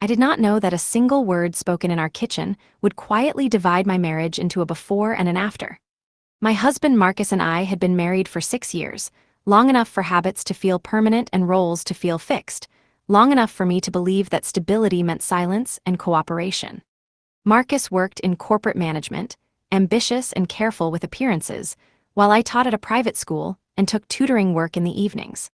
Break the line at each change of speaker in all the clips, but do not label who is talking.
I did not know that a single word spoken in our kitchen would quietly divide my marriage into a before and an after. My husband Marcus and I had been married for 6 years, long enough for habits to feel permanent and roles to feel fixed, long enough for me to believe that stability meant silence and cooperation. Marcus worked in corporate management, ambitious and careful with appearances, while I taught at a private school and took tutoring work in the evenings.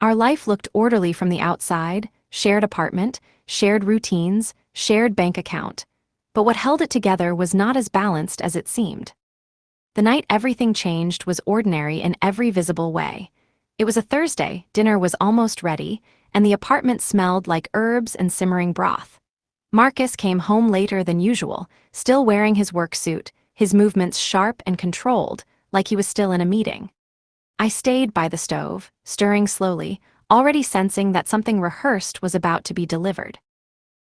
Our life looked orderly from the outside: shared apartment, shared routines, shared bank account. But what held it together was not as balanced as it seemed. The night everything changed was ordinary in every visible way. It was a Thursday, dinner was almost ready, and the apartment smelled like herbs and simmering broth. Marcus came home later than usual, still wearing his work suit, his movements sharp and controlled, like he was still in a meeting. I stayed by the stove, stirring slowly, already sensing that something rehearsed was about to be delivered.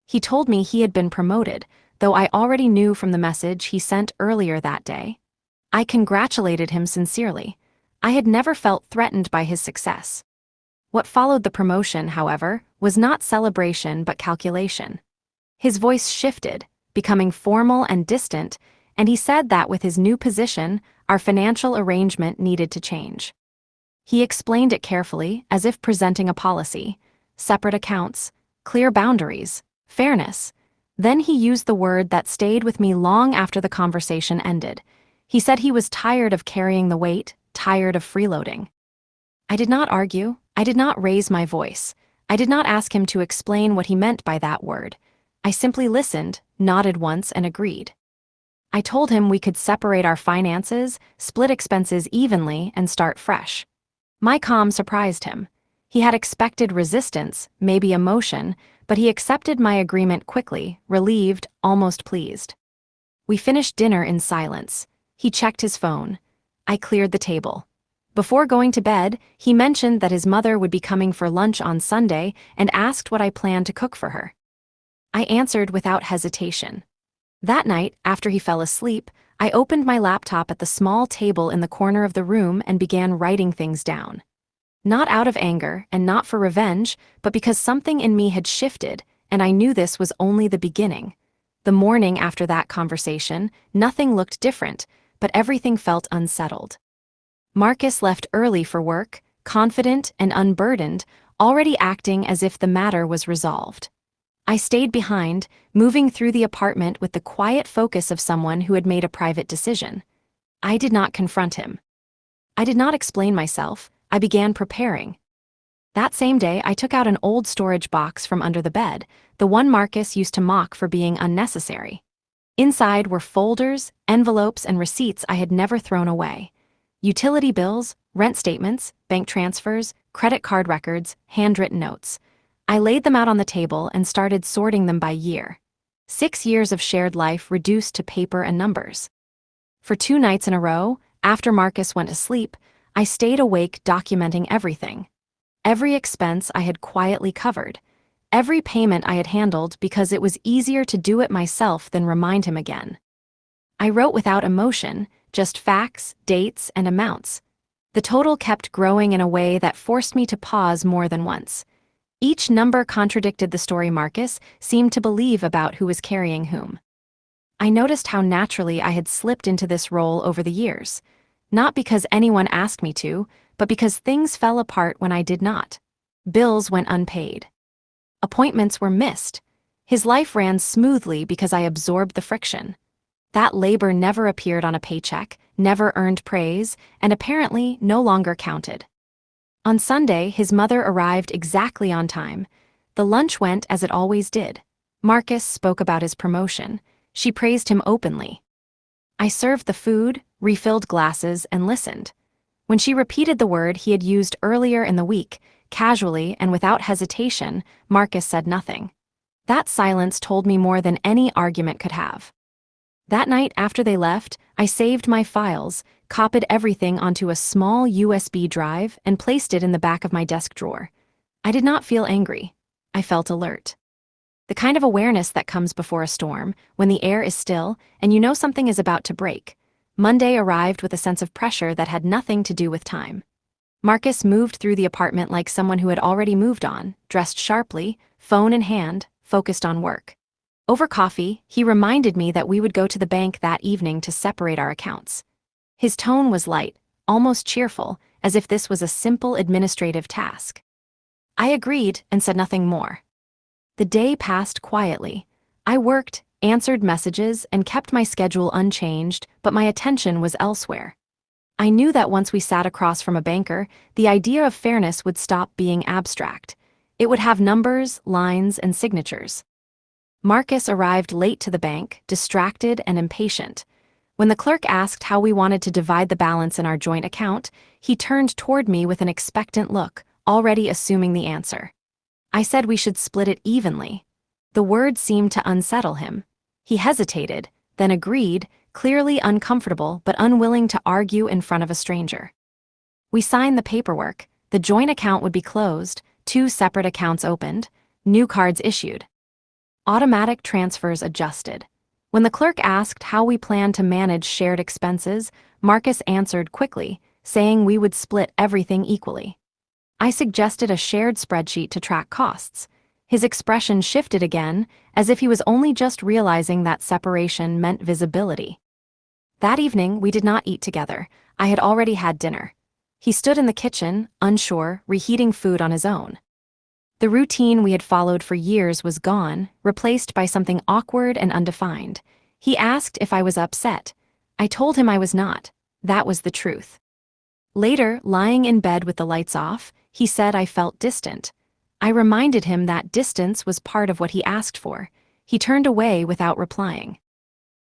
He told me he had been promoted, though I already knew from the message he sent earlier that day. I congratulated him sincerely. I had never felt threatened by his success. What followed the promotion, however, was not celebration but calculation. His voice shifted, becoming formal and distant, and he said that with his new position, our financial arrangement needed to change. He explained it carefully, as if presenting a policy: separate accounts, clear boundaries, fairness. Then he used the word that stayed with me long after the conversation ended. He said he was tired of carrying the weight, tired of freeloading. I did not argue. I did not raise my voice. I did not ask him to explain what he meant by that word. I simply listened, nodded once, and agreed. I told him we could separate our finances, split expenses evenly, and start fresh. My calm surprised him. He had expected resistance, maybe emotion, but he accepted my agreement quickly, relieved, almost pleased. We finished dinner in silence. He checked his phone. I cleared the table. Before going to bed, he mentioned that his mother would be coming for lunch on Sunday and asked what I planned to cook for her. I answered without hesitation. That night, after he fell asleep, I opened my laptop at the small table in the corner of the room and began writing things down. Not out of anger and not for revenge, but because something in me had shifted, and I knew this was only the beginning. The morning after that conversation, nothing looked different, but everything felt unsettled. Marcus left early for work, confident and unburdened, already acting as if the matter was resolved. I stayed behind, moving through the apartment with the quiet focus of someone who had made a private decision. I did not confront him. I did not explain myself. I began preparing. That same day, I took out an old storage box from under the bed, the one Marcus used to mock for being unnecessary. Inside were folders, envelopes, and receipts I had never thrown away. Utility bills, rent statements, bank transfers, credit card records, handwritten notes. I laid them out on the table and started sorting them by year. 6 years of shared life reduced to paper and numbers. For 2 nights in a row, after Marcus went to sleep, I stayed awake documenting everything. Every expense I had quietly covered. Every payment I had handled because it was easier to do it myself than remind him again. I wrote without emotion, just facts, dates, and amounts. The total kept growing in a way that forced me to pause more than once. Each number contradicted the story Marcus seemed to believe about who was carrying whom. I noticed how naturally I had slipped into this role over the years. Not because anyone asked me to, but because things fell apart when I did not. Bills went unpaid. Appointments were missed. His life ran smoothly because I absorbed the friction. That labor never appeared on a paycheck, never earned praise, and apparently no longer counted. On Sunday, his mother arrived exactly on time. The lunch went as it always did. Marcus spoke about his promotion. She praised him openly. I served the food, refilled glasses, and listened. When she repeated the word he had used earlier in the week, casually and without hesitation, Marcus said nothing. That silence told me more than any argument could have. That night after they left, I saved my files, copied everything onto a small USB drive, and placed it in the back of my desk drawer. I did not feel angry. I felt alert. The kind of awareness that comes before a storm, when the air is still and you know something is about to break. Monday arrived with a sense of pressure that had nothing to do with time. Marcus moved through the apartment like someone who had already moved on, dressed sharply, phone in hand, focused on work. Over coffee, he reminded me that we would go to the bank that evening to separate our accounts. His tone was light, almost cheerful, as if this was a simple administrative task. I agreed and said nothing more. The day passed quietly. I worked, answered messages, and kept my schedule unchanged, but my attention was elsewhere. I knew that once we sat across from a banker, the idea of fairness would stop being abstract. It would have numbers, lines, and signatures. Marcus arrived late to the bank, distracted and impatient. When the clerk asked how we wanted to divide the balance in our joint account, he turned toward me with an expectant look, already assuming the answer. I said we should split it evenly. The word seemed to unsettle him. He hesitated, then agreed, clearly uncomfortable but unwilling to argue in front of a stranger. We signed the paperwork. The joint account would be closed, 2 separate accounts opened, new cards issued. Automatic transfers adjusted. When the clerk asked how we planned to manage shared expenses, Marcus answered quickly, saying we would split everything equally. I suggested a shared spreadsheet to track costs. His expression shifted again, as if he was only just realizing that separation meant visibility. That evening, we did not eat together. I had already had dinner. He stood in the kitchen, unsure, reheating food on his own. The routine we had followed for years was gone, replaced by something awkward and undefined. He asked if I was upset. I told him I was not. That was the truth. Later, lying in bed with the lights off, he said I felt distant. I reminded him that distance was part of what he asked for. He turned away without replying.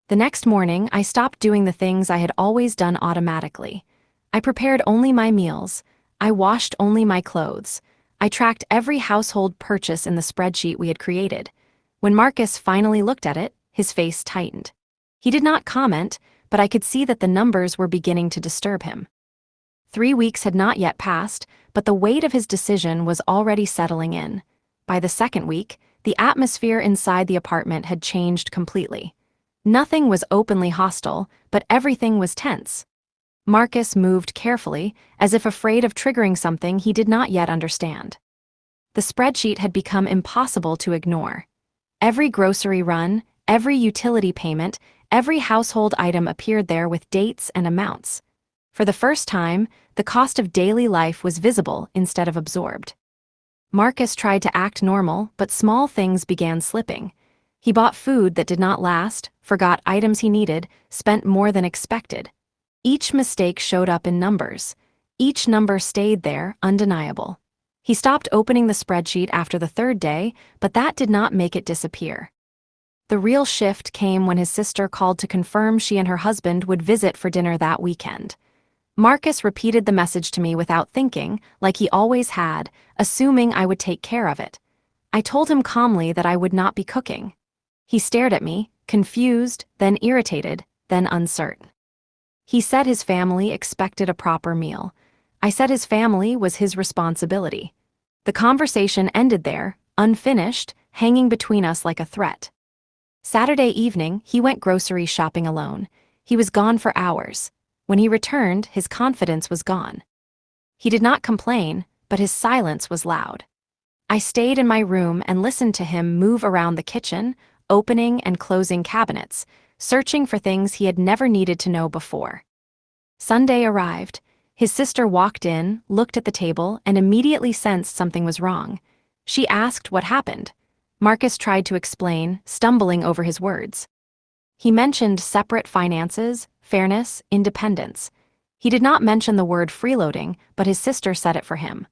The next morning, I stopped doing the things I had always done automatically. I prepared only my meals. I washed only my clothes. I tracked every household purchase in the spreadsheet we had created. When Marcus finally looked at it, his face tightened. He did not comment, but I could see that the numbers were beginning to disturb him. 3 weeks had not yet passed, but the weight of his decision was already settling in. By the second week, the atmosphere inside the apartment had changed completely. Nothing was openly hostile, but everything was tense. Marcus moved carefully, as if afraid of triggering something he did not yet understand. The spreadsheet had become impossible to ignore. Every grocery run, every utility payment, every household item appeared there with dates and amounts. For the first time, the cost of daily life was visible instead of absorbed. Marcus tried to act normal, but small things began slipping. He bought food that did not last, forgot items he needed, spent more than expected. Each mistake showed up in numbers. Each number stayed there, undeniable. He stopped opening the spreadsheet after the 3rd day, but that did not make it disappear. The real shift came when his sister called to confirm she and her husband would visit for dinner that weekend. Marcus repeated the message to me without thinking, like he always had, assuming I would take care of it. I told him calmly that I would not be cooking. He stared at me, confused, then irritated, then uncertain. He said his family expected a proper meal. I said his family was his responsibility. The conversation ended there, unfinished, hanging between us like a threat. Saturday evening, he went grocery shopping alone. He was gone for hours. When he returned, his confidence was gone. He did not complain, but his silence was loud. I stayed in my room and listened to him move around the kitchen, opening and closing cabinets, searching for things he had never needed to know before. Sunday arrived. His sister walked in, looked at the table, and immediately sensed something was wrong. She asked what happened. Marcus tried to explain, stumbling over his words. He mentioned separate finances, fairness, independence. He did not mention the word freeloading, but his sister said it for him.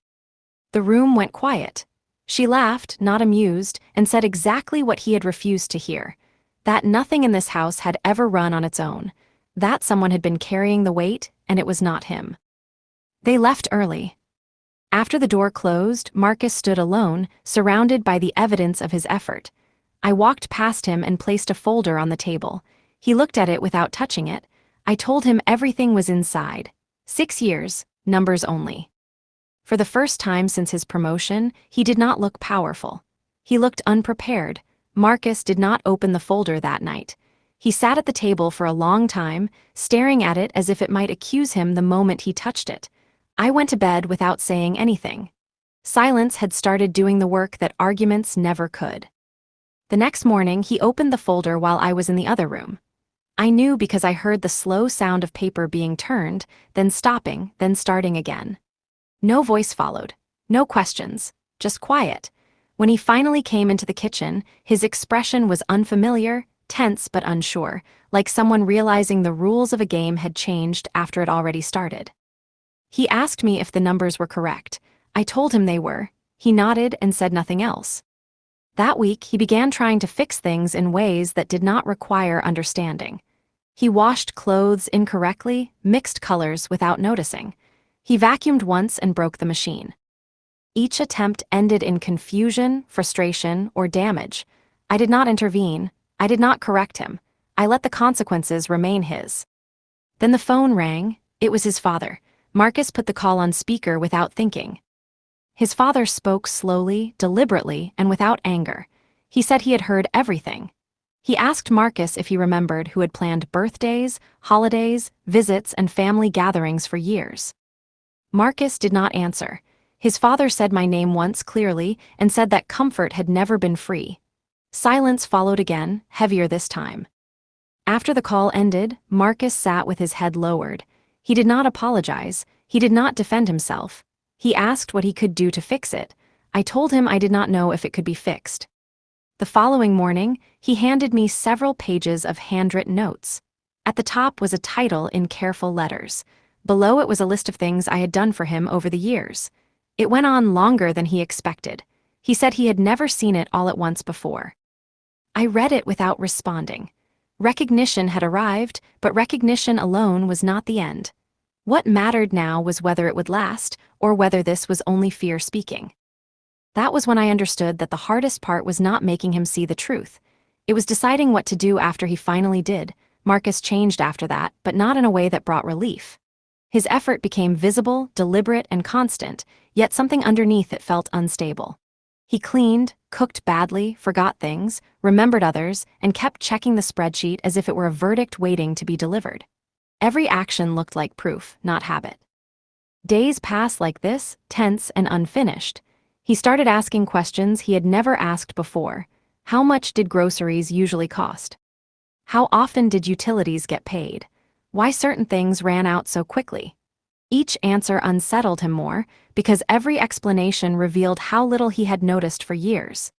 The room went quiet. She laughed, not amused, and said exactly what he had refused to hear. That nothing in this house had ever run on its own. That someone had been carrying the weight, and it was not him. They left early. After the door closed, Marcus stood alone, surrounded by the evidence of his effort. I walked past him and placed a folder on the table. He looked at it without touching it. I told him everything was inside. 6 years, numbers only. For the first time since his promotion, he did not look powerful. He looked unprepared. Marcus did not open the folder that night. He sat at the table for a long time, staring at it as if it might accuse him the moment he touched it. I went to bed without saying anything. Silence had started doing the work that arguments never could. The next morning, he opened the folder while I was in the other room. I knew because I heard the slow sound of paper being turned, then stopping, then starting again. No voice followed, no questions, just quiet. When he finally came into the kitchen, his expression was unfamiliar, tense but unsure, like someone realizing the rules of a game had changed after it already started. He asked me if the numbers were correct. I told him they were. He nodded and said nothing else. That week, he began trying to fix things in ways that did not require understanding. He washed clothes incorrectly, mixed colors without noticing. He vacuumed once and broke the machine. Each attempt ended in confusion, frustration, or damage. I did not intervene. I did not correct him. I let the consequences remain his. Then the phone rang. It was his father. Marcus put the call on speaker without thinking. His father spoke slowly, deliberately, and without anger. He said he had heard everything. He asked Marcus if he remembered who had planned birthdays, holidays, visits, and family gatherings for years. Marcus did not answer. His father said my name once clearly and said that comfort had never been free. Silence followed again, heavier this time. After the call ended, Marcus sat with his head lowered. He did not apologize. He did not defend himself. He asked what he could do to fix it. I told him I did not know if it could be fixed. The following morning, he handed me several pages of handwritten notes. At the top was a title in careful letters. Below it was a list of things I had done for him over the years. It went on longer than he expected. He said he had never seen it all at once before. I read it without responding. Recognition had arrived, but recognition alone was not the end. What mattered now was whether it would last, or whether this was only fear speaking. That was when I understood that the hardest part was not making him see the truth. It was deciding what to do after he finally did. Marcus changed after that, but not in a way that brought relief. His effort became visible, deliberate, and constant, yet something underneath it felt unstable. He cleaned, cooked badly, forgot things, remembered others, and kept checking the spreadsheet as if it were a verdict waiting to be delivered. Every action looked like proof, not habit. Days passed like this, tense and unfinished. He started asking questions he had never asked before. How much did groceries usually cost? How often did utilities get paid? Why certain things ran out so quickly? Each answer unsettled him more, because every explanation revealed how little he had noticed for years.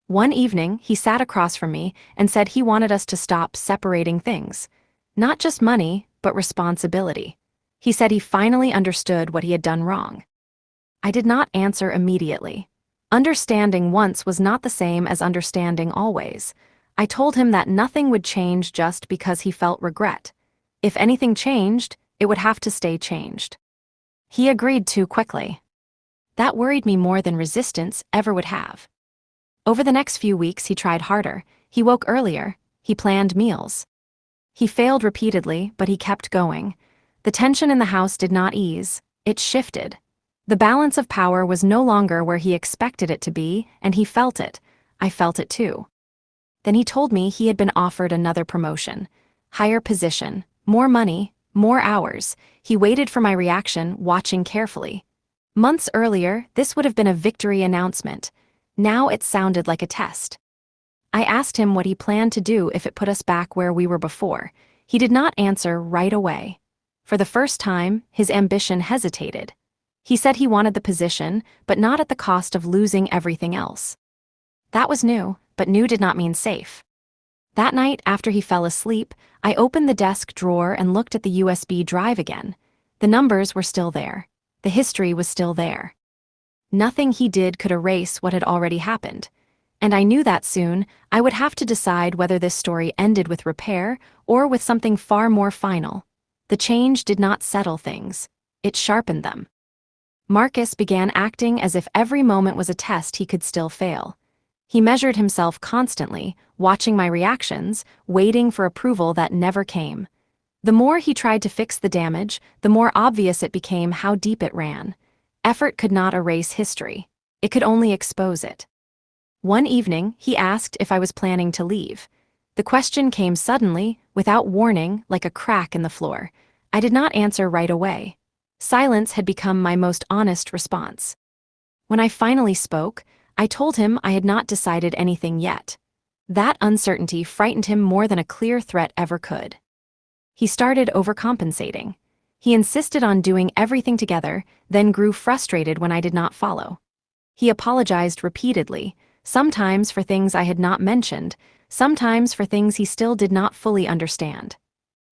One evening, he sat across from me and said he wanted us to stop separating things. Not just money, but responsibility. He said he finally understood what he had done wrong. I did not answer immediately. Understanding once was not the same as understanding always. I told him that nothing would change just because he felt regret. If anything changed, it would have to stay changed. He agreed too quickly. That worried me more than resistance ever would have. Over the next few weeks, he tried harder. He woke earlier. He planned meals. He failed repeatedly, but he kept going. The tension in the house did not ease. It shifted. The balance of power was no longer where he expected it to be, and he felt it. I felt it too. Then he told me he had been offered another promotion. Higher position, more money, more hours. He waited for my reaction, watching carefully. Months earlier, this would have been a victory announcement. Now it sounded like a test. I asked him what he planned to do if it put us back where we were before. He did not answer right away. For the first time, his ambition hesitated. He said he wanted the position, but not at the cost of losing everything else. That was new, but new did not mean safe. That night, after he fell asleep, I opened the desk drawer and looked at the USB drive again. The numbers were still there. The history was still there. Nothing he did could erase what had already happened. And I knew that soon I would have to decide whether this story ended with repair or with something far more final. The change did not settle things. It sharpened them. Marcus began acting as if every moment was a test he could still fail. He measured himself constantly, watching my reactions, waiting for approval that never came. The more he tried to fix the damage, the more obvious it became how deep it ran. Effort could not erase history. It could only expose it. One evening, he asked if I was planning to leave. The question came suddenly, without warning, like a crack in the floor. I did not answer right away. Silence had become my most honest response. When I finally spoke, I told him I had not decided anything yet. That uncertainty frightened him more than a clear threat ever could. He started overcompensating. He insisted on doing everything together, then grew frustrated when I did not follow. He apologized repeatedly, sometimes for things I had not mentioned, sometimes for things he still did not fully understand.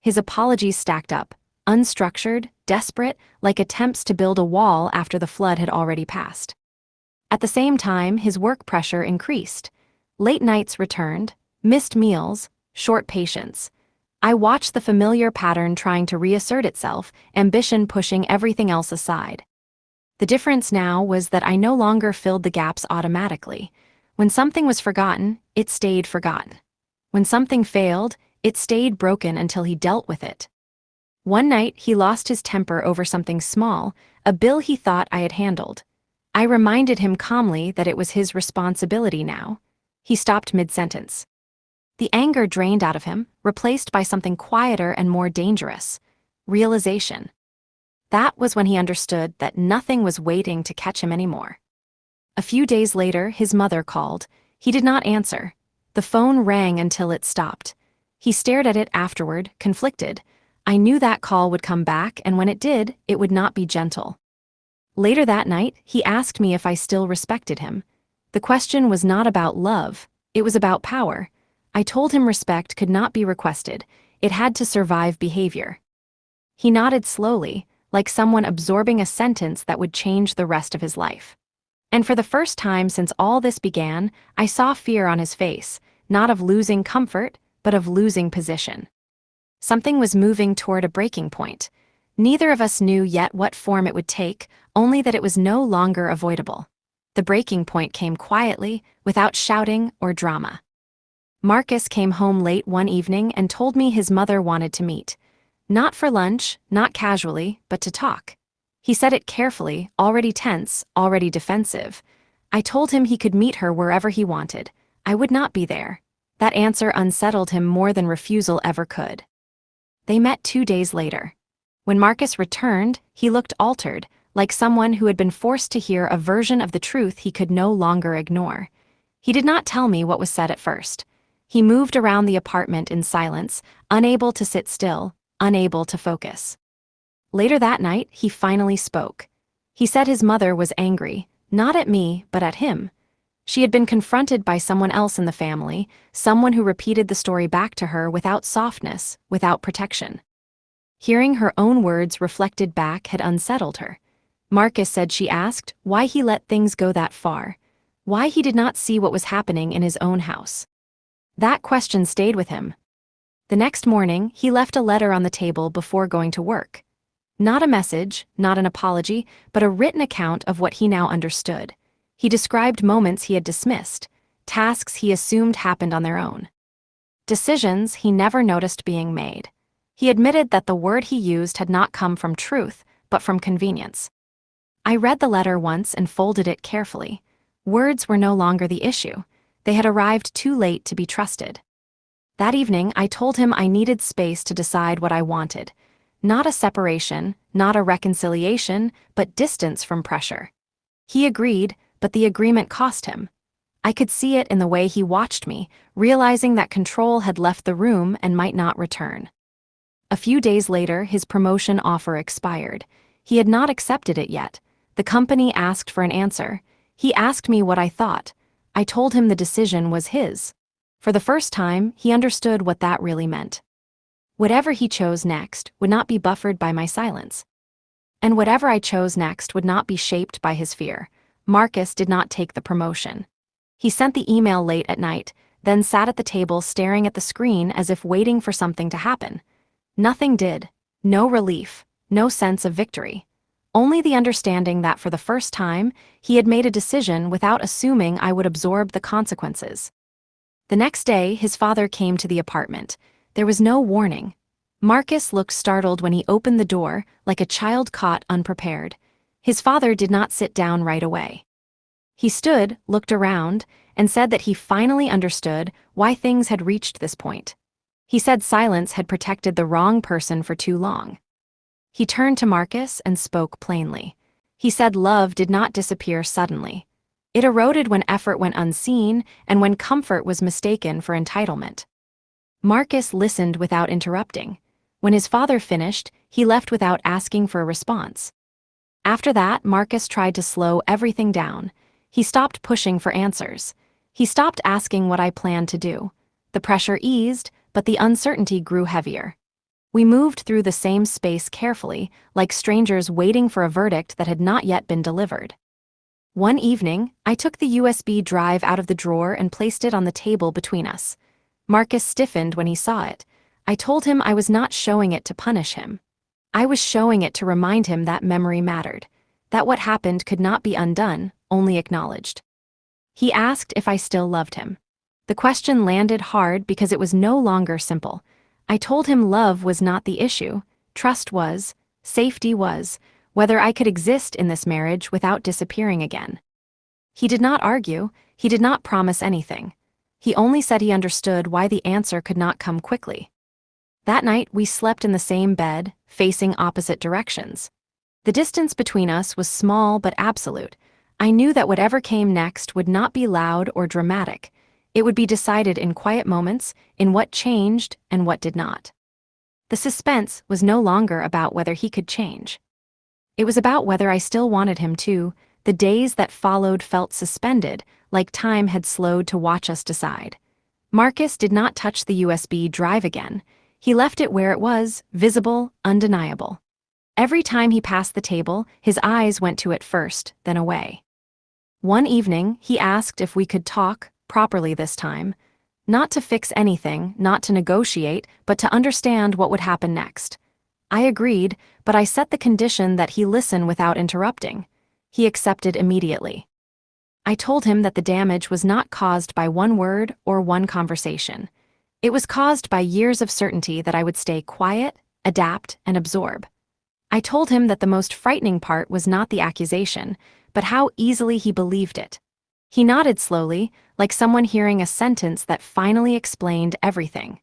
His apologies stacked up, unstructured, desperate, like attempts to build a wall after the flood had already passed. At the same time, his work pressure increased. Late nights returned, missed meals, short patience. I watched the familiar pattern trying to reassert itself, ambition pushing everything else aside. The difference now was that I no longer filled the gaps automatically. When something was forgotten, it stayed forgotten. When something failed, it stayed broken until he dealt with it. One night, he lost his temper over something small, a bill he thought I had handled. I reminded him calmly that it was his responsibility now. He stopped mid-sentence. The anger drained out of him, replaced by something quieter and more dangerous: realization. That was when he understood that nothing was waiting to catch him anymore. A few days later, his mother called. He did not answer. The phone rang until it stopped. He stared at it afterward, conflicted. I knew that call would come back, and when it did, it would not be gentle. Later that night, he asked me if I still respected him. The question was not about love, it was about power. I told him respect could not be requested, it had to survive behavior. He nodded slowly, like someone absorbing a sentence that would change the rest of his life. And for the first time since all this began, I saw fear on his face, not of losing comfort, but of losing position. Something was moving toward a breaking point. Neither of us knew yet what form it would take, only that it was no longer avoidable. The breaking point came quietly, without shouting or drama. Marcus came home late one evening and told me his mother wanted to meet. Not for lunch, not casually, but to talk. He said it carefully, already tense, already defensive. I told him he could meet her wherever he wanted. I would not be there. That answer unsettled him more than refusal ever could. They met 2 days later. When Marcus returned, he looked altered, like someone who had been forced to hear a version of the truth he could no longer ignore. He did not tell me what was said at first. He moved around the apartment in silence, unable to sit still, unable to focus. Later that night, he finally spoke. He said his mother was angry, not at me, but at him. She had been confronted by someone else in the family, someone who repeated the story back to her without softness, without protection. Hearing her own words reflected back had unsettled her. Marcus said she asked why he let things go that far, why he did not see what was happening in his own house. That question stayed with him. The next morning, he left a letter on the table before going to work. Not a message, not an apology, but a written account of what he now understood. He described moments he had dismissed, tasks he assumed happened on their own. Decisions he never noticed being made. He admitted that the word he used had not come from truth, but from convenience. I read the letter once and folded it carefully. Words were no longer the issue. They had arrived too late to be trusted. That evening, I told him I needed space to decide what I wanted. Not a separation, not a reconciliation, but distance from pressure. He agreed, but the agreement cost him. I could see it in the way he watched me, realizing that control had left the room and might not return. A few days later, his promotion offer expired. He had not accepted it yet. The company asked for an answer. He asked me what I thought. I told him the decision was his. For the first time, he understood what that really meant. Whatever he chose next would not be buffered by my silence. And whatever I chose next would not be shaped by his fear. Marcus did not take the promotion. He sent the email late at night, then sat at the table staring at the screen as if waiting for something to happen. Nothing did. No relief. No sense of victory. Only the understanding that for the first time, he had made a decision without assuming I would absorb the consequences. The next day, his father came to the apartment. There was no warning. Marcus looked startled when he opened the door, like a child caught unprepared. His father did not sit down right away. He stood, looked around, and said that he finally understood why things had reached this point. He said silence had protected the wrong person for too long. He turned to Marcus and spoke plainly. He said love did not disappear suddenly. It eroded when effort went unseen and when comfort was mistaken for entitlement. Marcus listened without interrupting. When his father finished, he left without asking for a response. After that, Marcus tried to slow everything down. He stopped pushing for answers. He stopped asking what I planned to do. The pressure eased, but the uncertainty grew heavier. We moved through the same space carefully, like strangers waiting for a verdict that had not yet been delivered. One evening, I took the USB drive out of the drawer and placed it on the table between us. Marcus stiffened when he saw it. I told him I was not showing it to punish him. I was showing it to remind him that memory mattered, that what happened could not be undone, only acknowledged. He asked if I still loved him. The question landed hard because it was no longer simple. I told him love was not the issue, trust was, safety was, whether I could exist in this marriage without disappearing again. He did not argue, he did not promise anything. He only said he understood why the answer could not come quickly. That night, we slept in the same bed, facing opposite directions. The distance between us was small but absolute. I knew that whatever came next would not be loud or dramatic. It would be decided in quiet moments, in what changed and what did not. The suspense was no longer about whether he could change. It was about whether I still wanted him to. The days that followed felt suspended, like time had slowed to watch us decide. Marcus did not touch the USB drive again. He left it where it was, visible, undeniable. Every time he passed the table, his eyes went to it first, then away. One evening, he asked if we could talk, properly this time. Not to fix anything, not to negotiate, but to understand what would happen next. I agreed, but I set the condition that he listen without interrupting. He accepted immediately. I told him that the damage was not caused by one word or one conversation. It was caused by years of certainty that I would stay quiet, adapt, and absorb. I told him that the most frightening part was not the accusation, but how easily he believed it. He nodded slowly, like someone hearing a sentence that finally explained everything.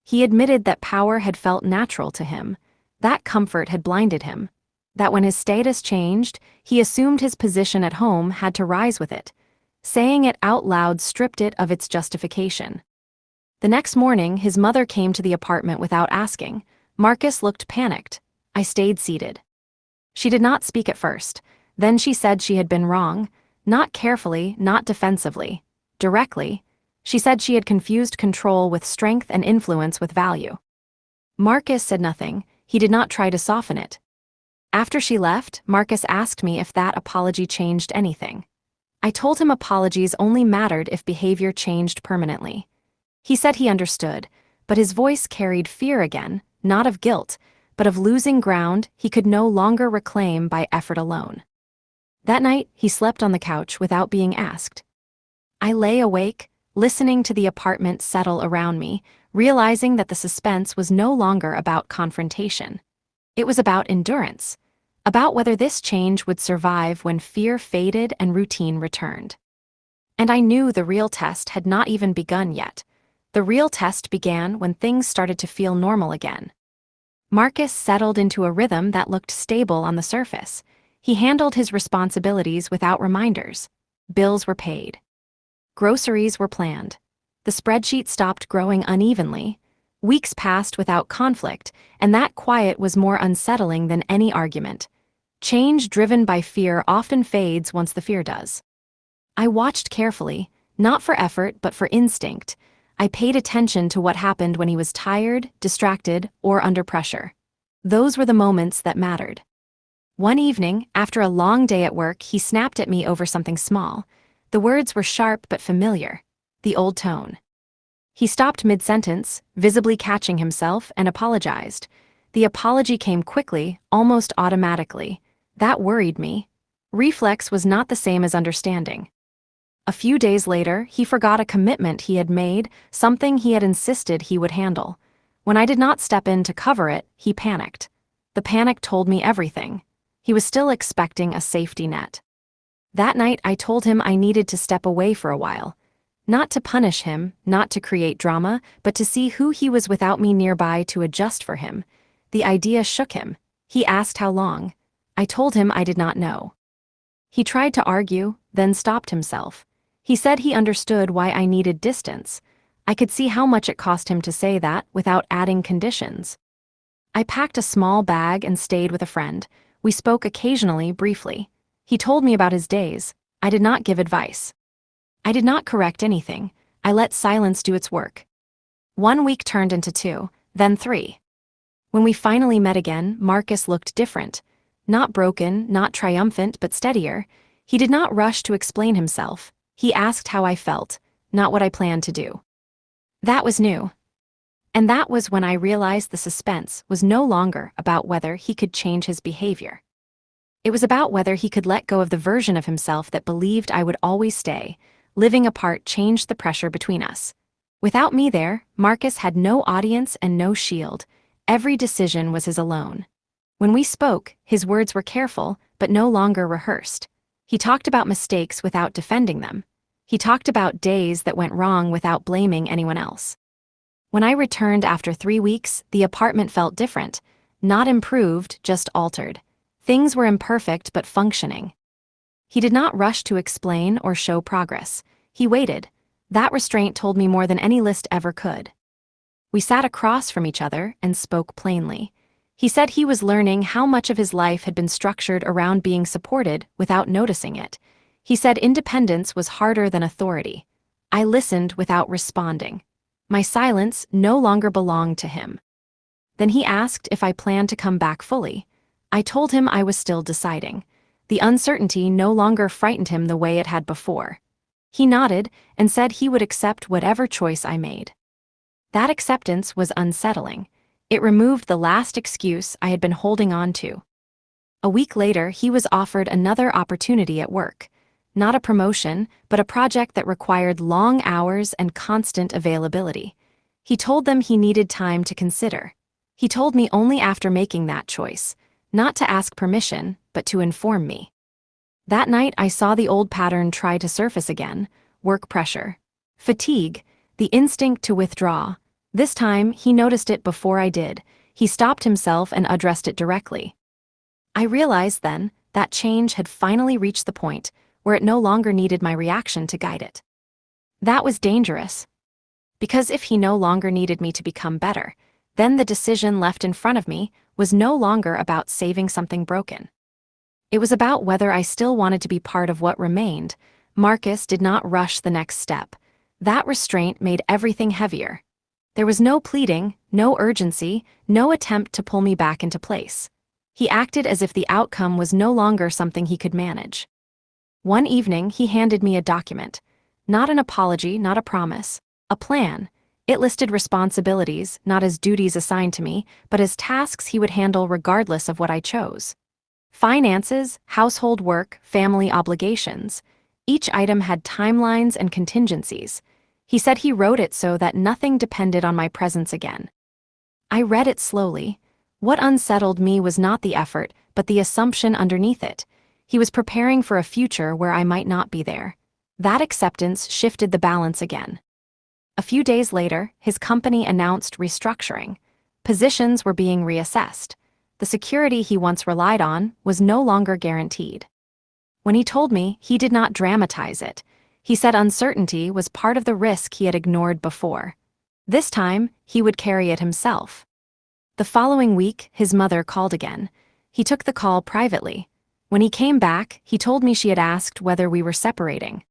He admitted that power had felt natural to him, that comfort had blinded him, that when his status changed, he assumed his position at home had to rise with it. Saying it out loud stripped it of its justification. The next morning, his mother came to the apartment without asking. Marcus looked panicked. I stayed seated. She did not speak at first. Then she said she had been wrong, not carefully, not defensively, directly. She said she had confused control with strength and influence with value. Marcus said nothing. He did not try to soften it. After she left, Marcus asked me if that apology changed anything. I told him apologies only mattered if behavior changed permanently. He said he understood, but his voice carried fear again, not of guilt, but of losing ground he could no longer reclaim by effort alone. That night, he slept on the couch without being asked. I lay awake, listening to the apartment settle around me, realizing that the suspense was no longer about confrontation. It was about endurance, about whether this change would survive when fear faded and routine returned. And I knew the real test had not even begun yet. The real test began when things started to feel normal again. Marcus settled into a rhythm that looked stable on the surface. He handled his responsibilities without reminders. Bills were paid. Groceries were planned. The spreadsheet stopped growing unevenly. Weeks passed without conflict, and that quiet was more unsettling than any argument. Change driven by fear often fades once the fear does. I watched carefully, not for effort but for instinct. I paid attention to what happened when he was tired, distracted, or under pressure. Those were the moments that mattered. One evening, after a long day at work, he snapped at me over something small. The words were sharp but familiar, the old tone. He stopped mid-sentence, visibly catching himself, and apologized. The apology came quickly, almost automatically. That worried me. Reflex was not the same as understanding. A few days later, he forgot a commitment he had made, something he had insisted he would handle. When I did not step in to cover it, he panicked. The panic told me everything. He was still expecting a safety net. That night, I told him I needed to step away for a while. Not to punish him, not to create drama, but to see who he was without me nearby to adjust for him. The idea shook him. He asked how long. I told him I did not know. He tried to argue, then stopped himself. He said he understood why I needed distance. I could see how much it cost him to say that without adding conditions. I packed a small bag and stayed with a friend. We spoke occasionally, briefly. He told me about his days. I did not give advice. I did not correct anything. I let silence do its work. 1 week turned into 2, then 3. When we finally met again, Marcus looked different. Not broken, not triumphant, but steadier. He did not rush to explain himself. He asked how I felt, not what I planned to do. That was new. And that was when I realized the suspense was no longer about whether he could change his behavior. It was about whether he could let go of the version of himself that believed I would always stay. Living apart changed the pressure between us. Without me there, Marcus had no audience and no shield. Every decision was his alone. When we spoke, his words were careful, but no longer rehearsed. He talked about mistakes without defending them. He talked about days that went wrong without blaming anyone else. When I returned after 3 weeks, the apartment felt different. Not improved, just altered. Things were imperfect but functioning. He did not rush to explain or show progress. He waited. That restraint told me more than any list ever could. We sat across from each other and spoke plainly. He said he was learning how much of his life had been structured around being supported without noticing it. He said independence was harder than authority. I listened without responding. My silence no longer belonged to him. Then he asked if I planned to come back fully. I told him I was still deciding. The uncertainty no longer frightened him the way it had before. He nodded and said he would accept whatever choice I made. That acceptance was unsettling. It removed the last excuse I had been holding on to. A week later, he was offered another opportunity at work. Not a promotion, but a project that required long hours and constant availability. He told them he needed time to consider. He told me only after making that choice, not to ask permission, but to inform me. That night I saw the old pattern try to surface again: work pressure, fatigue, the instinct to withdraw. This time, he noticed it before I did. He stopped himself and addressed it directly. I realized then that change had finally reached the point where it no longer needed my reaction to guide it. That was dangerous. Because if he no longer needed me to become better, then the decision left in front of me was no longer about saving something broken. It was about whether I still wanted to be part of what remained. Marcus did not rush the next step. That restraint made everything heavier. There was no pleading, no urgency, no attempt to pull me back into place. He acted as if the outcome was no longer something he could manage. One evening, he handed me a document. Not an apology, not a promise. A plan. It listed responsibilities, not as duties assigned to me, but as tasks he would handle regardless of what I chose. Finances, household work, family obligations. Each item had timelines and contingencies. He said he wrote it so that nothing depended on my presence again. I read it slowly. What unsettled me was not the effort, but the assumption underneath it. He was preparing for a future where I might not be there. That acceptance shifted the balance again. A few days later, his company announced restructuring. Positions were being reassessed. The security he once relied on was no longer guaranteed. When he told me, he did not dramatize it. He said uncertainty was part of the risk he had ignored before. This time, he would carry it himself. The following week, his mother called again. He took the call privately. When he came back, he told me she had asked whether we were separating.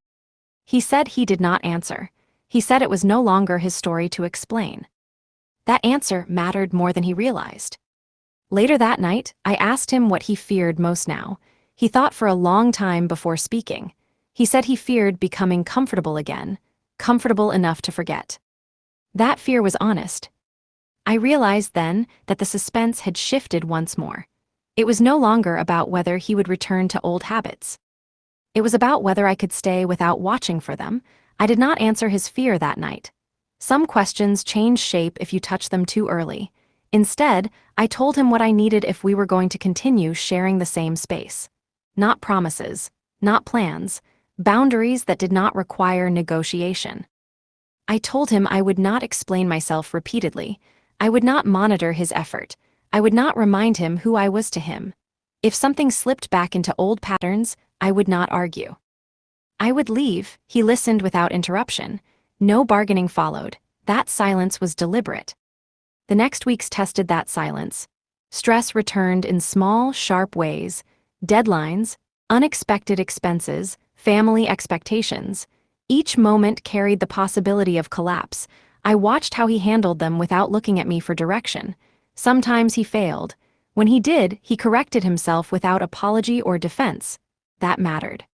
He said he did not answer. He said it was no longer his story to explain. That answer mattered more than he realized. Later that night, I asked him what he feared most now. He thought for a long time before speaking. He said he feared becoming comfortable again, comfortable enough to forget. That fear was honest. I realized then that the suspense had shifted once more. It was no longer about whether he would return to old habits. It was about whether I could stay without watching for them. I did not answer his fear that night. Some questions change shape if you touch them too early. Instead, I told him what I needed if we were going to continue sharing the same space. Not promises, not plans, boundaries that did not require negotiation. I told him I would not explain myself repeatedly. I would not monitor his effort. I would not remind him who I was to him. If something slipped back into old patterns, I would not argue. I would leave. He listened without interruption. No bargaining followed. That silence was deliberate. The next weeks tested that silence. Stress returned in small, sharp ways. Deadlines, unexpected expenses, family expectations. Each moment carried the possibility of collapse. I watched how he handled them without looking at me for direction. Sometimes he failed. When he did, he corrected himself without apology or defense. That mattered.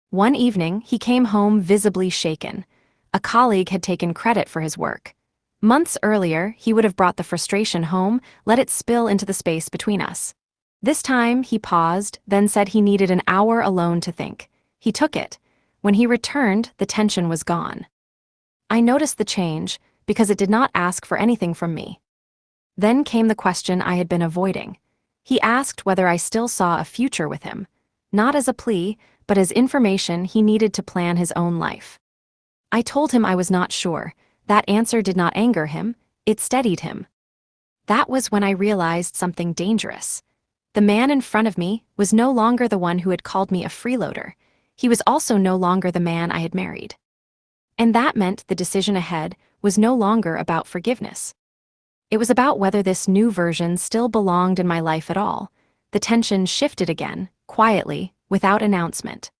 One evening, he came home visibly shaken. A colleague had taken credit for his work. Months earlier, he would have brought the frustration home, let it spill into the space between us. This time, he paused, then said he needed an hour alone to think. He took it. When he returned, the tension was gone. I noticed the change, because it did not ask for anything from me. Then came the question I had been avoiding. He asked whether I still saw a future with him, not as a plea, but as information he needed to plan his own life. I told him I was not sure. That answer did not anger him, it steadied him. That was when I realized something dangerous. The man in front of me was no longer the one who had called me a freeloader. He was also no longer the man I had married. And that meant the decision ahead was no longer about forgiveness. It was about whether this new version still belonged in my life at all. The tension shifted again, quietly, without announcement.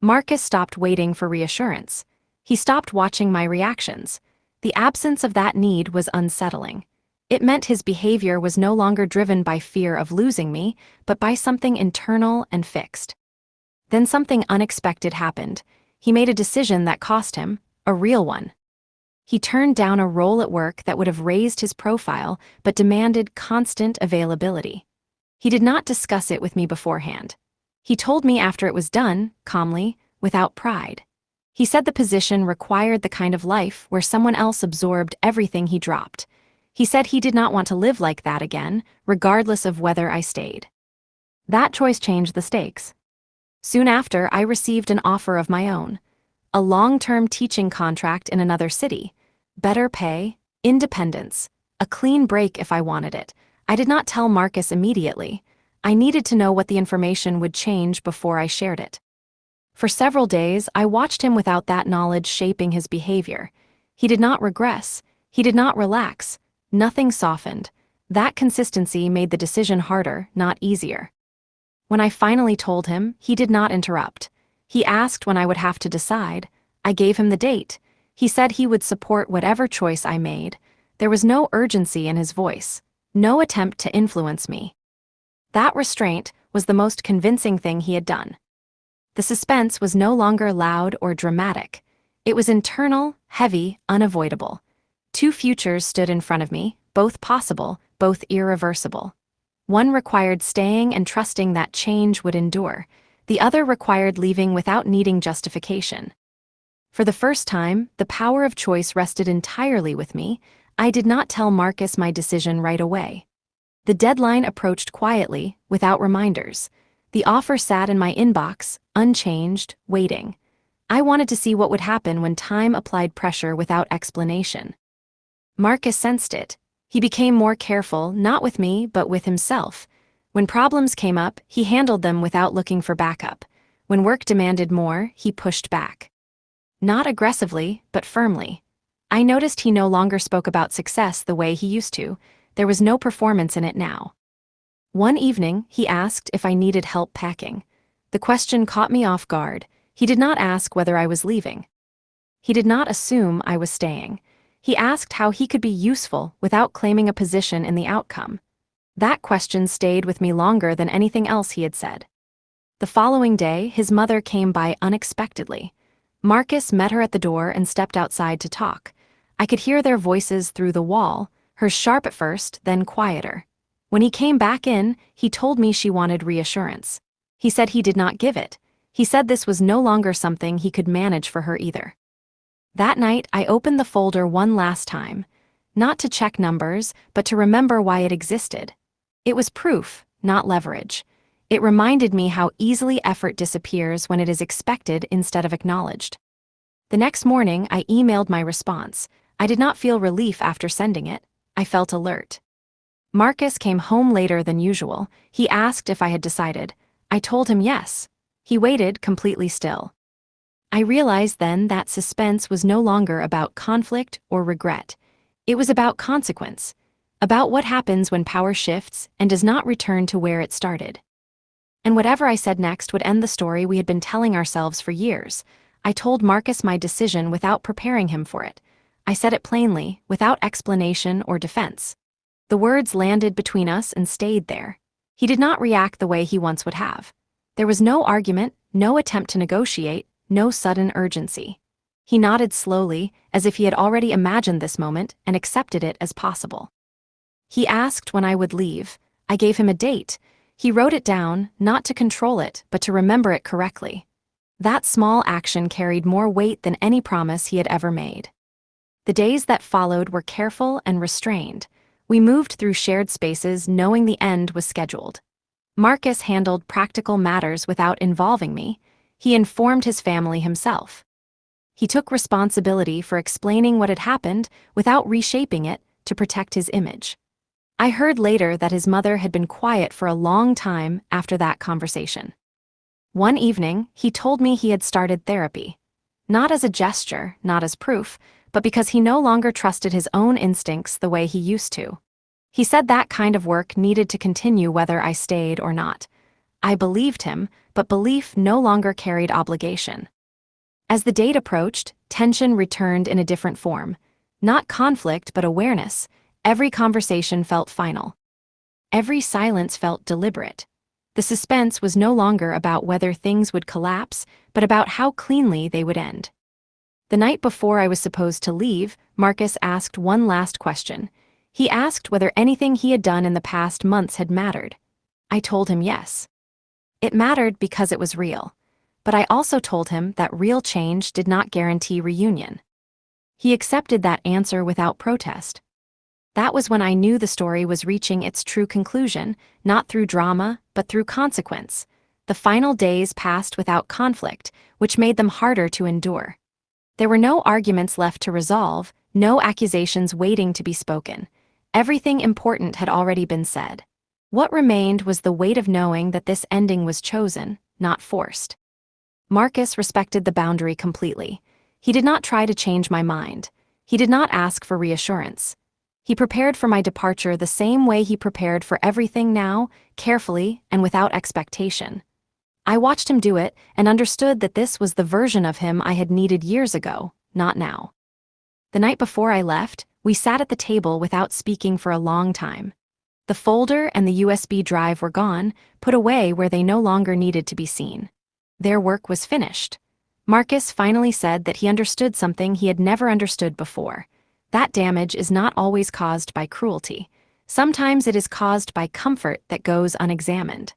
Marcus stopped waiting for reassurance. He stopped watching my reactions. The absence of that need was unsettling. It meant his behavior was no longer driven by fear of losing me, but by something internal and fixed. Then something unexpected happened. He made a decision that cost him, a real one. He turned down a role at work that would have raised his profile, but demanded constant availability. He did not discuss it with me beforehand. He told me after it was done, calmly, without pride. He said the position required the kind of life where someone else absorbed everything he dropped. He said he did not want to live like that again, regardless of whether I stayed. That choice changed the stakes. Soon after, I received an offer of my own. A long-term teaching contract in another city. Better pay, independence, a clean break if I wanted it. I did not tell Marcus immediately. I needed to know what the information would change before I shared it. For several days, I watched him without that knowledge shaping his behavior. He did not regress. He did not relax. Nothing softened. That consistency made the decision harder, not easier. When I finally told him, he did not interrupt. He asked when I would have to decide. I gave him the date. He said he would support whatever choice I made. There was no urgency in his voice, no attempt to influence me. That restraint was the most convincing thing he had done. The suspense was no longer loud or dramatic. It was internal, heavy, unavoidable. Two futures stood in front of me, both possible, both irreversible. One required staying and trusting that change would endure. The other required leaving without needing justification. For the first time, the power of choice rested entirely with me. I did not tell Marcus my decision right away. The deadline approached quietly, without reminders. The offer sat in my inbox, unchanged, waiting. I wanted to see what would happen when time applied pressure without explanation. Marcus sensed it. He became more careful, not with me, but with himself. When problems came up, he handled them without looking for backup. When work demanded more, he pushed back. Not aggressively, but firmly. I noticed he no longer spoke about success the way he used to. There was no performance in it now. One evening, he asked if I needed help packing. The question caught me off guard. He did not ask whether I was leaving. He did not assume I was staying. He asked how he could be useful without claiming a position in the outcome. That question stayed with me longer than anything else he had said. The following day, his mother came by unexpectedly. Marcus met her at the door and stepped outside to talk. I could hear their voices through the wall, hers sharp at first, then quieter. When he came back in, he told me she wanted reassurance. He said he did not give it. He said this was no longer something he could manage for her either. That night, I opened the folder one last time, not to check numbers, but to remember why it existed. It was proof, not leverage. It reminded me how easily effort disappears when it is expected instead of acknowledged. The next morning, I emailed my response. I did not feel relief after sending it. I felt alert. Marcus came home later than usual. He asked if I had decided. I told him yes. He waited, completely still. I realized then that suspense was no longer about conflict or regret. It was about consequence, about what happens when power shifts and does not return to where it started. And whatever I said next would end the story we had been telling ourselves for years. I told Marcus my decision without preparing him for it. I said it plainly, without explanation or defense. The words landed between us and stayed there. He did not react the way he once would have. There was no argument, no attempt to negotiate, no sudden urgency. He nodded slowly, as if he had already imagined this moment and accepted it as possible. He asked when I would leave. I gave him a date. He wrote it down, not to control it, but to remember it correctly. That small action carried more weight than any promise he had ever made. The days that followed were careful and restrained. We moved through shared spaces knowing the end was scheduled. Marcus handled practical matters without involving me. He informed his family himself. He took responsibility for explaining what had happened without reshaping it to protect his image. I heard later that his mother had been quiet for a long time after that conversation. One evening, he told me he had started therapy. Not as a gesture, not as proof, but because he no longer trusted his own instincts the way he used to. He said that kind of work needed to continue whether I stayed or not. I believed him, but belief no longer carried obligation. As the date approached, tension returned in a different form. Not conflict, but awareness. Every conversation felt final. Every silence felt deliberate. The suspense was no longer about whether things would collapse, but about how cleanly they would end. The night before I was supposed to leave, Marcus asked one last question. He asked whether anything he had done in the past months had mattered. I told him yes. It mattered because it was real. But I also told him that real change did not guarantee reunion. He accepted that answer without protest. That was when I knew the story was reaching its true conclusion, not through drama, but through consequence. The final days passed without conflict, which made them harder to endure. There were no arguments left to resolve, no accusations waiting to be spoken. Everything important had already been said. What remained was the weight of knowing that this ending was chosen, not forced. Marcus respected the boundary completely. He did not try to change my mind. He did not ask for reassurance. He prepared for my departure the same way he prepared for everything now, carefully and without expectation. I watched him do it and understood that this was the version of him I had needed years ago, not now. The night before I left, we sat at the table without speaking for a long time. The folder and the USB drive were gone, put away where they no longer needed to be seen. Their work was finished. Marcus finally said that he understood something he had never understood before. That damage is not always caused by cruelty. Sometimes it is caused by comfort that goes unexamined.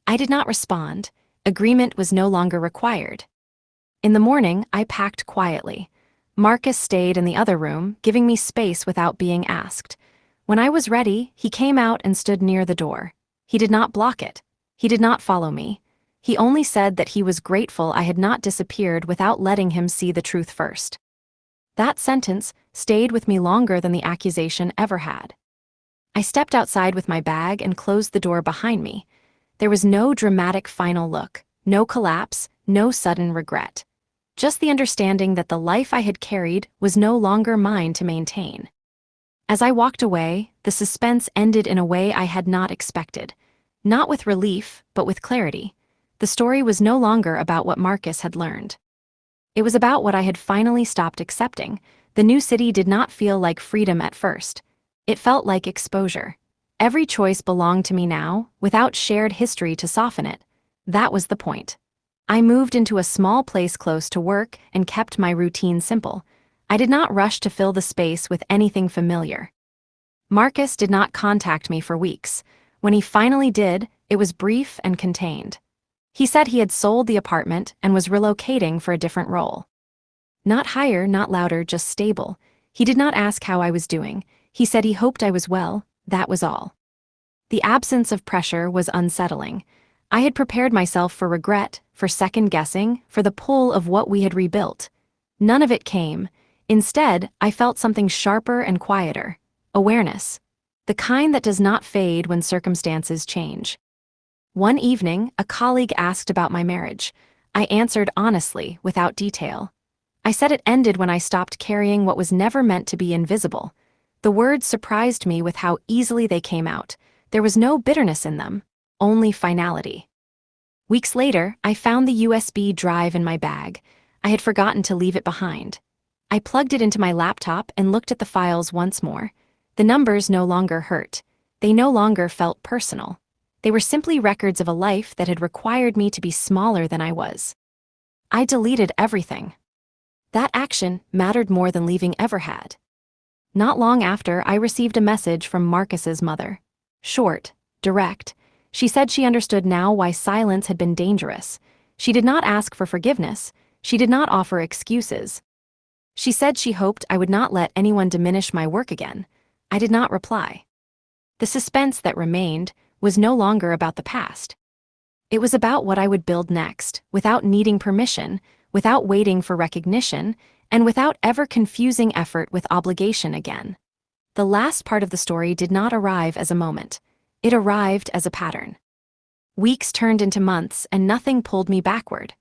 I did not respond. Agreement was no longer required. In the morning, I packed quietly. Marcus stayed in the other room, giving me space without being asked. When I was ready, he came out and stood near the door. He did not block it. He did not follow me. He only said that he was grateful I had not disappeared without letting him see the truth first. That sentence stayed with me longer than the accusation ever had. I stepped outside with my bag and closed the door behind me. There was no dramatic final look, no collapse, no sudden regret. Just the understanding that the life I had carried was no longer mine to maintain. As I walked away, the suspense ended in a way I had not expected. Not with relief, but with clarity. The story was no longer about what Marcus had learned. It was about what I had finally stopped accepting. The new city did not feel like freedom at first. It felt like exposure. Every choice belonged to me now, without shared history to soften it. That was the point. I moved into a small place close to work and kept my routine simple. I did not rush to fill the space with anything familiar. Marcus did not contact me for weeks. When he finally did, it was brief and contained. He said he had sold the apartment and was relocating for a different role. Not higher, not louder, just stable. He did not ask how I was doing. He said he hoped I was well, that was all. The absence of pressure was unsettling. I had prepared myself for regret, for second-guessing, for the pull of what we had rebuilt. None of it came. Instead, I felt something sharper and quieter. Awareness. The kind that does not fade when circumstances change. One evening, a colleague asked about my marriage. I answered honestly, without detail. I said it ended when I stopped carrying what was never meant to be invisible. The words surprised me with how easily they came out. There was no bitterness in them, only finality. Weeks later, I found the USB drive in my bag. I had forgotten to leave it behind. I plugged it into my laptop and looked at the files once more. The numbers no longer hurt. They no longer felt personal. They were simply records of a life that had required me to be smaller than I was. I deleted everything. That action mattered more than leaving ever had. Not long after, I received a message from Marcus's mother. Short, direct. She said she understood now why silence had been dangerous. She did not ask for forgiveness. She did not offer excuses. She said she hoped I would not let anyone diminish my work again. I did not reply. The suspense that remained was no longer about the past. It was about what I would build next, without needing permission, without waiting for recognition, and without ever confusing effort with obligation again. The last part of the story did not arrive as a moment. It arrived as a pattern. Weeks turned into months, and nothing pulled me backward.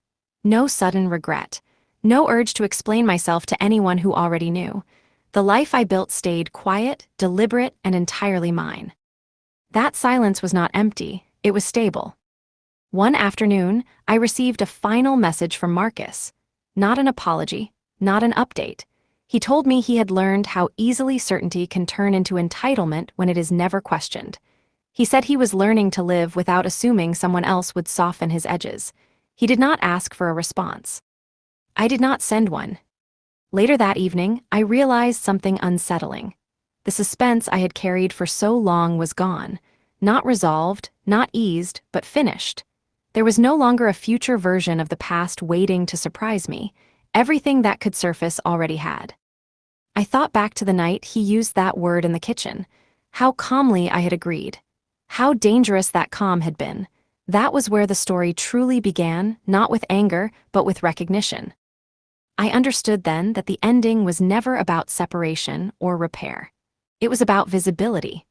No sudden regret. No urge to explain myself to anyone who already knew. The life I built stayed quiet, deliberate, and entirely mine. That silence was not empty, it was stable. One afternoon, I received a final message from Marcus. Not an apology, not an update. He told me he had learned how easily certainty can turn into entitlement when it is never questioned. He said he was learning to live without assuming someone else would soften his edges. He did not ask for a response. I did not send one. Later that evening, I realized something unsettling. The suspense I had carried for so long was gone. Not resolved, not eased, but finished. There was no longer a future version of the past waiting to surprise me. Everything that could surface already had. I thought back to the night he used that word in the kitchen. How calmly I had agreed. How dangerous that calm had been. That was where the story truly began, not with anger, but with recognition. I understood then that the ending was never about separation or repair. It was about visibility.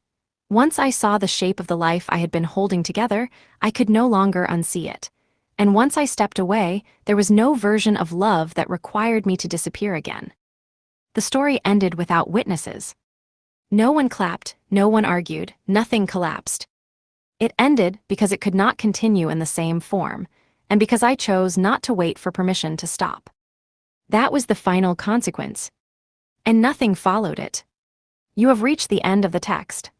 Once I saw the shape of the life I had been holding together, I could no longer unsee it. And once I stepped away, there was no version of love that required me to disappear again. The story ended without witnesses. No one clapped, no one argued, nothing collapsed. It ended because it could not continue in the same form, and because I chose not to wait for permission to stop. That was the final consequence. And nothing followed it. You have reached the end of the text.